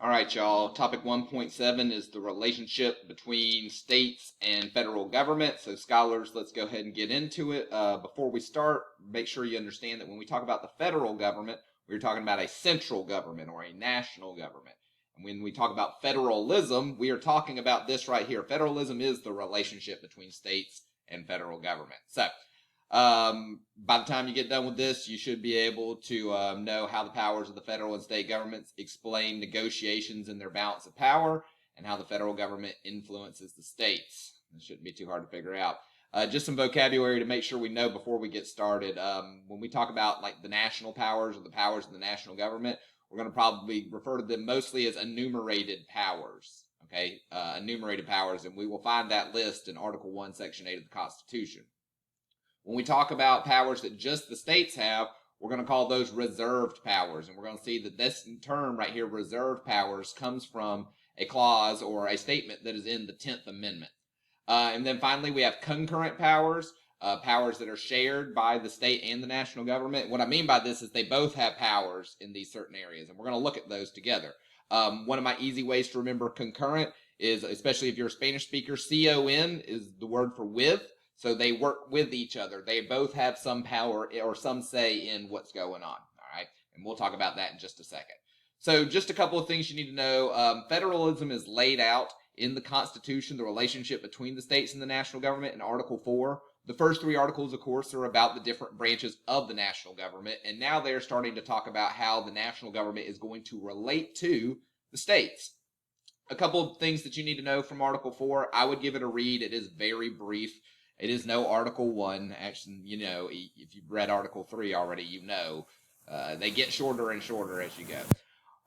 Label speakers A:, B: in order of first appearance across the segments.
A: All right, y'all. Topic 1.7 is the relationship between states and federal government. So, scholars, let's go ahead and get into it. Before we start, make sure you understand that when we talk about the federal government, we're talking about a central government or a national government. And when we talk about federalism, we are talking about this right here. Federalism is the relationship between states and federal government. So, by the time you get done with this, you should be able to know how the powers of the federal and state governments explain negotiations and their balance of power, and how the federal government influences the states. It shouldn't be too hard to figure out. Just some vocabulary to make sure we know before we get started. When we talk about like the national powers or the powers of the national government, we're going to probably refer to them mostly as enumerated powers. Okay, enumerated powers, and we will find that list in Article 1, Section 8 of the Constitution. When we talk about powers that just the states have, we're going to call those reserved powers. And we're going to see that this term right here, reserved powers, comes from a clause or a statement that is in the 10th Amendment. And then finally, we have concurrent powers, powers that are shared by the state and the national government. What I mean by this is they both have powers in these certain areas, and we're going to look at those together. One of my easy ways to remember concurrent is, especially if you're a Spanish speaker, CON is the word for with. So they work with each other. They both have some power or some say in what's going on. All right. And we'll talk about that in just a second. So just a couple of things you need to know. Federalism is laid out in the Constitution, the relationship between the states and the national government in Article 4. The first three articles, of course, are about the different branches of the national government. And now they're starting to talk about how the national government is going to relate to the states. A couple of things that you need to know from Article 4. I would give it a read. It is very brief. It is no Article 1. Actually, you know, if you've read Article 3 already, you know they get shorter and shorter as you go.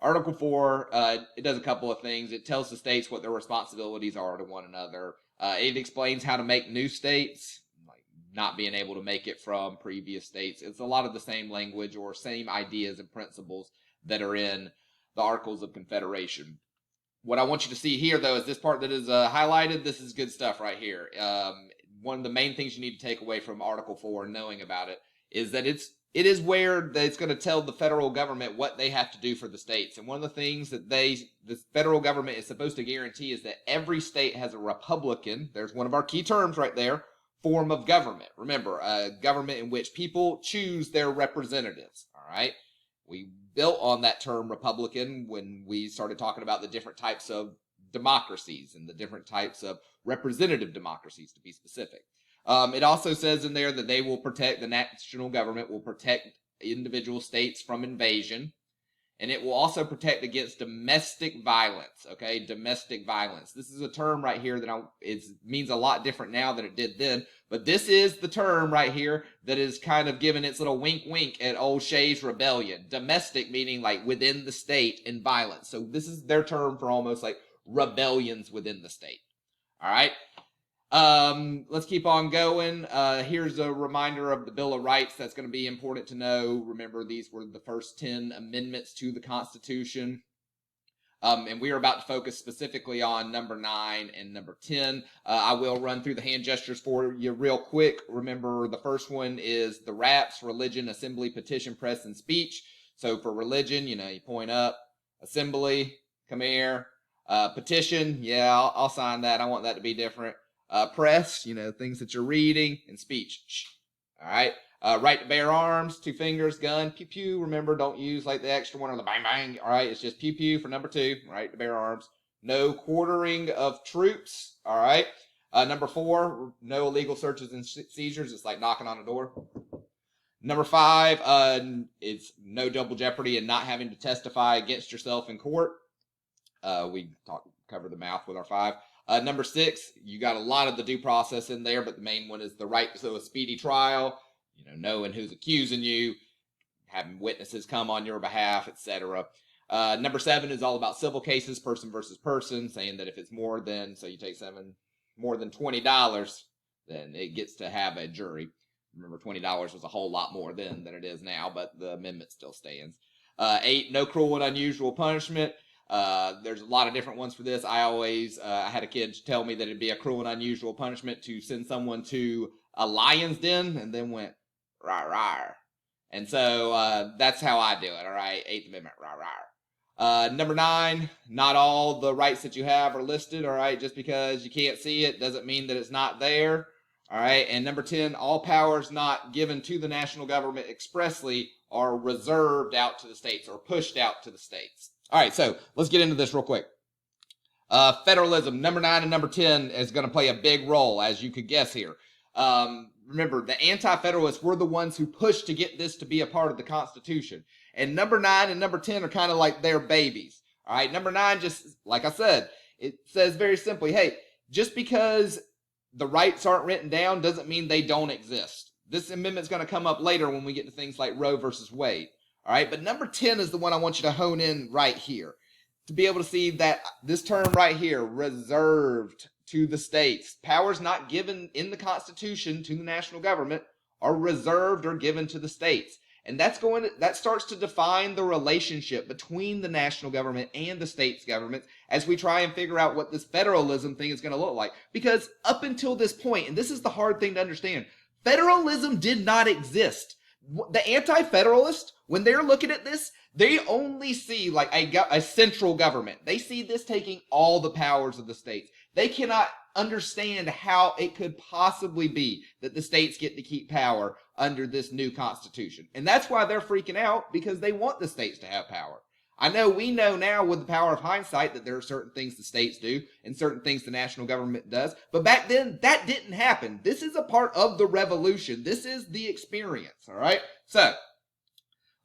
A: Article 4, it does a couple of things. It tells the states what their responsibilities are to one another. It explains how to make new states, like not being able to make it from previous states. It's a lot of the same language or same ideas and principles that are in the Articles of Confederation. What I want you to see here, though, is this part that is highlighted. This is good stuff right here. One of the main things you need to take away from Article 4, knowing about it, is that it is where it's going to tell the federal government what they have to do for the states. And one of the things that the federal government is supposed to guarantee is that every state has a Republican, there's one of our key terms right there, form of government. Remember, a government in which people choose their representatives, all right? We built on that term Republican when we started talking about the different types of democracies and the different types of representative democracies, to be specific. It also says in there that they will protect, the national government will protect individual states from invasion, and it will also protect against domestic violence, okay? Domestic violence. This is a term right here that it means a lot different now than it did then, but this is the term right here that is kind of giving its little wink wink at old Shays' rebellion. Domestic meaning like within the state, and violence. So this is their term for almost like rebellions within the state. All right. Let's keep on going. Here's a reminder of the Bill of Rights. That's going to be important to know. Remember, these were the first 10 amendments to the Constitution. And we are about to focus specifically on number 9 and number 10. I will run through the hand gestures for you real quick. Remember, the first one is the RAPS, religion, assembly, petition, press, and speech. So for religion, you point up. Assembly, come here. Petition, yeah, I'll sign that. I want that to be different. Press, things that you're reading, and speech. Shh. All right. Right to bear arms, 2 fingers, gun, pew pew. Remember, don't use like the extra one or the bang bang. All right, it's just pew pew for number 2. Right to bear arms. No quartering of troops. All right. Number 4, no illegal searches and seizures. It's like knocking on a door. Number 5, it's no double jeopardy and not having to testify against yourself in court. We cover the mouth with our 5. Number 6, you got a lot of the due process in there, but the main one is the right to a speedy trial, knowing who's accusing you, having witnesses come on your behalf, etc. Number 7 is all about civil cases, person versus person, saying that if it's more than $20, then it gets to have a jury. Remember, $20 was a whole lot more then than it is now, but the amendment still stands. 8, no cruel and unusual punishment. There's a lot of different ones for this. I had a kid tell me that it'd be a cruel and unusual punishment to send someone to a lion's den and then went, rawr, rawr. And so, that's how I do it, all right? 8th Amendment, rawr, rawr. Number 9, not all the rights that you have are listed, all right? Just because you can't see it doesn't mean that it's not there, all right? And number 10, all powers not given to the national government expressly are reserved out to the states or pushed out to the states. All right, so let's get into this real quick. Federalism, number 9 and number 10 is going to play a big role, as you could guess here. Remember, the anti-federalists were the ones who pushed to get this to be a part of the Constitution. And number 9 and number 10 are kind of like their babies. All right, number 9, just like I said, it says very simply, hey, just because the rights aren't written down doesn't mean they don't exist. This amendment's going to come up later when we get to things like Roe versus Wade. All right, but number 10 is the one I want you to hone in right here, to be able to see that this term right here, reserved to the states. Powers not given in the Constitution to the national government are reserved or given to the states. And that starts to define the relationship between the national government and the states' governments as we try and figure out what this federalism thing is going to look like. Because up until this point, and this is the hard thing to understand, federalism did not exist. The anti-federalists, when they're looking at this, they only see like a central government. They see this taking all the powers of the states. They cannot understand how it could possibly be that the states get to keep power under this new Constitution. And that's why they're freaking out, because they want the states to have power. I know we know now with the power of hindsight that there are certain things the states do and certain things the national government does. But back then, that didn't happen. This is a part of the revolution. This is the experience, all right? So,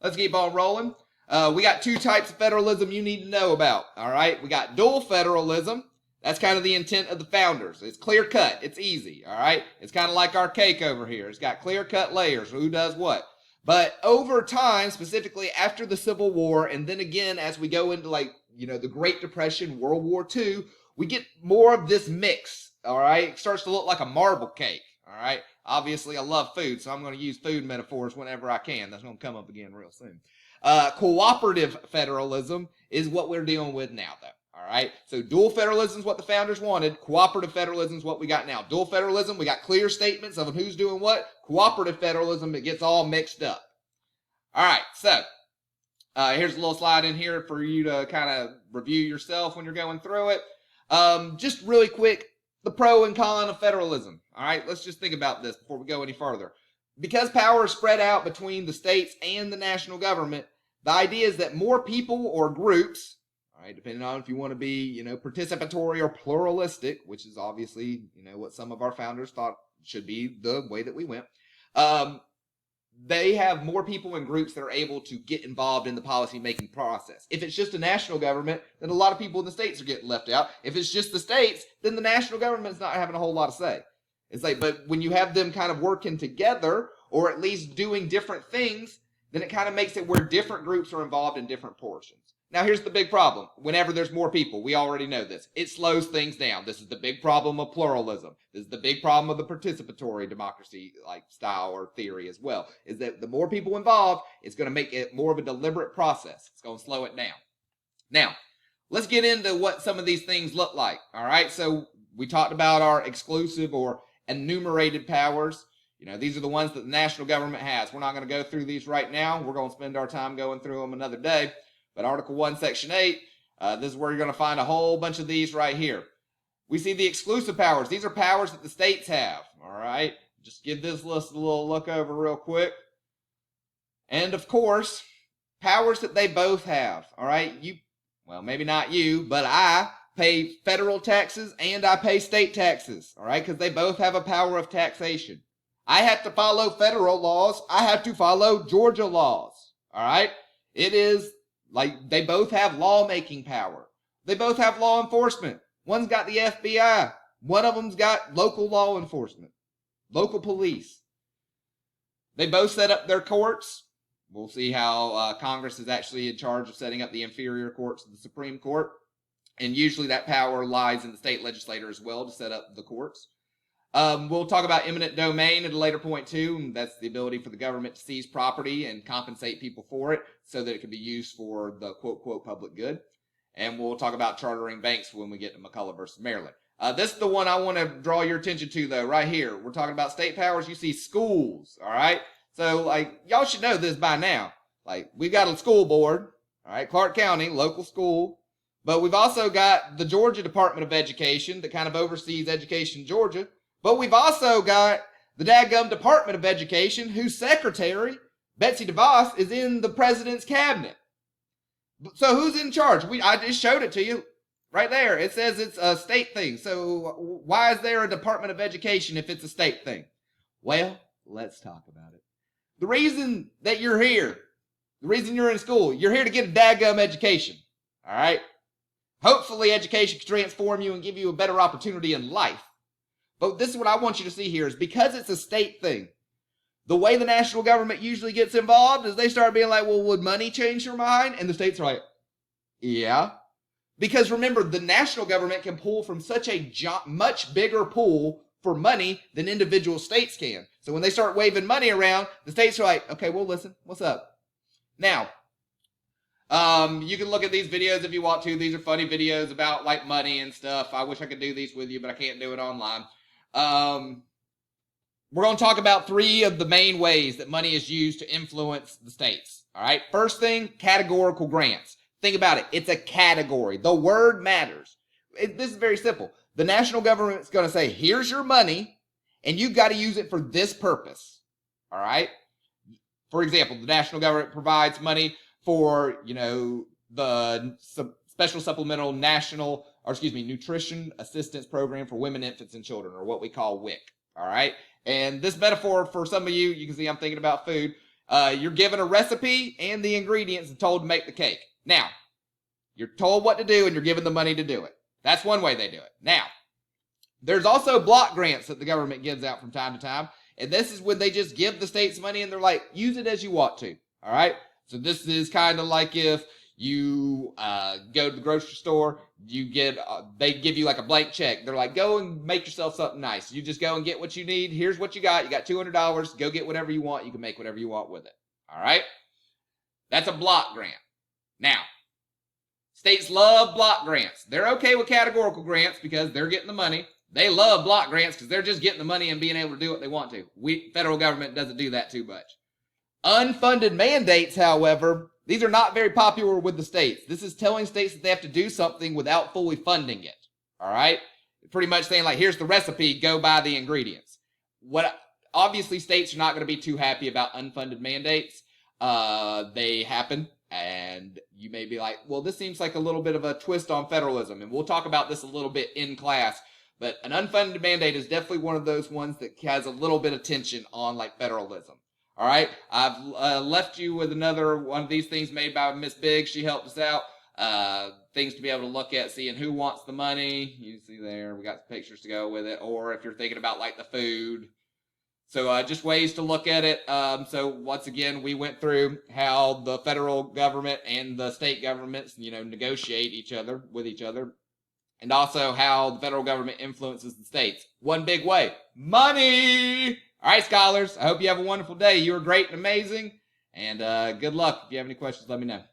A: let's keep on rolling. We got 2 types of federalism you need to know about, all right? We got dual federalism. That's kind of the intent of the founders. It's clear cut. It's easy, all right? It's kind of like our cake over here. It's got clear cut layers. Who does what? But over time, specifically after the Civil War, and then again as we go into the Great Depression, World War II, we get more of this mix, all right? It starts to look like a marble cake, all right? Obviously, I love food, so I'm going to use food metaphors whenever I can. That's going to come up again real soon. Cooperative federalism is what we're dealing with now, though. All right, so dual federalism is what the founders wanted. Cooperative federalism is what we got now. Dual federalism, we got clear statements of who's doing what. Cooperative federalism, it gets all mixed up. All right, so here's a little slide in here for you to kind of review yourself when you're going through it. Just really quick, the pro and con of federalism. All right, let's just think about this before we go any further. Because power is spread out between the states and the national government, the idea is that more people or groups, all right, depending on if you want to be, participatory or pluralistic, which is obviously, what some of our founders thought should be the way that we went. They have more people and groups that are able to get involved in the policy-making process. If it's just a national government, then a lot of people in the states are getting left out. If it's just the states, then the national government's not having a whole lot of say. It's like, but when you have them kind of working together, or at least doing different things, then it kind of makes it where different groups are involved in different portions. Now, here's the big problem. Whenever there's more people, we already know this. It slows things down. This is the big problem of pluralism. This is the big problem of the participatory democracy style or theory as well, is that the more people involved, it's going to make it more of a deliberate process. It's going to slow it down. Now, let's get into what some of these things look like. All right, so we talked about our exclusive or enumerated powers. These are the ones that the national government has. We're not going to go through these right now. We're going to spend our time going through them another day. But Article 1, Section 8, this is where you're going to find a whole bunch of these right here. We see the exclusive powers. These are powers that the states have, all right? Just give this list a little look over real quick. And, of course, powers that they both have, all right? Well, maybe not you, but I pay federal taxes and I pay state taxes, all right? Because they both have a power of taxation. I have to follow federal laws. I have to follow Georgia laws, all right? It is they both have lawmaking power. They both have law enforcement. One's got the FBI. One of them's got local law enforcement, local police. They both set up their courts. We'll see how Congress is actually in charge of setting up the inferior courts of the Supreme Court. And usually that power lies in the state legislature as well to set up the courts. We'll talk about eminent domain at a later point too, and that's the ability for the government to seize property and compensate people for it so that it can be used for the quote public good. And we'll talk about chartering banks when we get to McCullough versus Maryland. This is the one I want to draw your attention to though, right here. We're talking about state powers. You see schools, all right? So y'all should know this by now. We've got a school board, All right, Clark County, local school. But we've also got the Georgia Department of Education that kind of oversees education in Georgia. But we've also got the dadgum Department of Education, whose secretary, Betsy DeVos, is in the president's cabinet. So who's in charge? I just showed it to you right there. It says it's a state thing. So why is there a Department of Education if it's a state thing? Well, let's talk about it. The reason that you're here, the reason you're in school, you're here to get a dadgum education. All right? Hopefully education can transform you and give you a better opportunity in life. But this is what I want you to see here is because it's a state thing, the way the national government usually gets involved is they start being like, well, would money change your mind? And the states are like, yeah. Because remember, the national government can pull from such a much bigger pool for money than individual states can. So when they start waving money around, the states are like, okay, well, listen, what's up? Now, you can look at these videos if you want to. These are funny videos about like money and stuff. I wish I could do these with you, but I can't do it online. We're going to talk about 3 of the main ways that money is used to influence the states. All right. First thing, categorical grants. Think about it. It's a category. The word matters. This is very simple. The national government is going to say, here's your money, and you've got to use it for this purpose. All right. For example, the national government provides money for, the special supplemental nutrition assistance program for women, infants, and children, or what we call WIC. All right. And this metaphor for some of you can see I'm thinking about food. You're given a recipe and the ingredients and told to make the cake. Now, you're told what to do and you're given the money to do it. That's one way they do it. Now, there's also block grants that the government gives out from time to time. And this is when they just give the states money and they're like, use it as you want to. All right. So this is kind of like if you go to the grocery store, they give you like a blank check. They're like, go and make yourself something nice. You just go and get what you need. Here's what you got. You got $200. Go get whatever you want. You can make whatever you want with it. All right. That's a block grant. Now, states love block grants. They're okay with categorical grants because they're getting the money. They love block grants because they're just getting the money and being able to do what they want to. Federal government doesn't do that too much. Unfunded mandates, however, these are not very popular with the states. This is telling states that they have to do something without fully funding it. All right? Pretty much saying like, here's the recipe, go buy the ingredients. Obviously, states are not going to be too happy about unfunded mandates. They happen. And you may be like, well, this seems like a little bit of a twist on federalism. And we'll talk about this a little bit in class. But an unfunded mandate is definitely one of those ones that has a little bit of tension on like federalism. All right. I've left you with another one of these things made by Miss Biggs. She helped us out. Things to be able to look at, seeing who wants the money. You see there, we got some pictures to go with it. Or if you're thinking about like the food. So just ways to look at it. So once again, we went through how the federal government and the state governments, negotiate with each other. And also how the federal government influences the states. One big way, money. All right, scholars, I hope you have a wonderful day. You were great and amazing. And good luck. If you have any questions, let me know.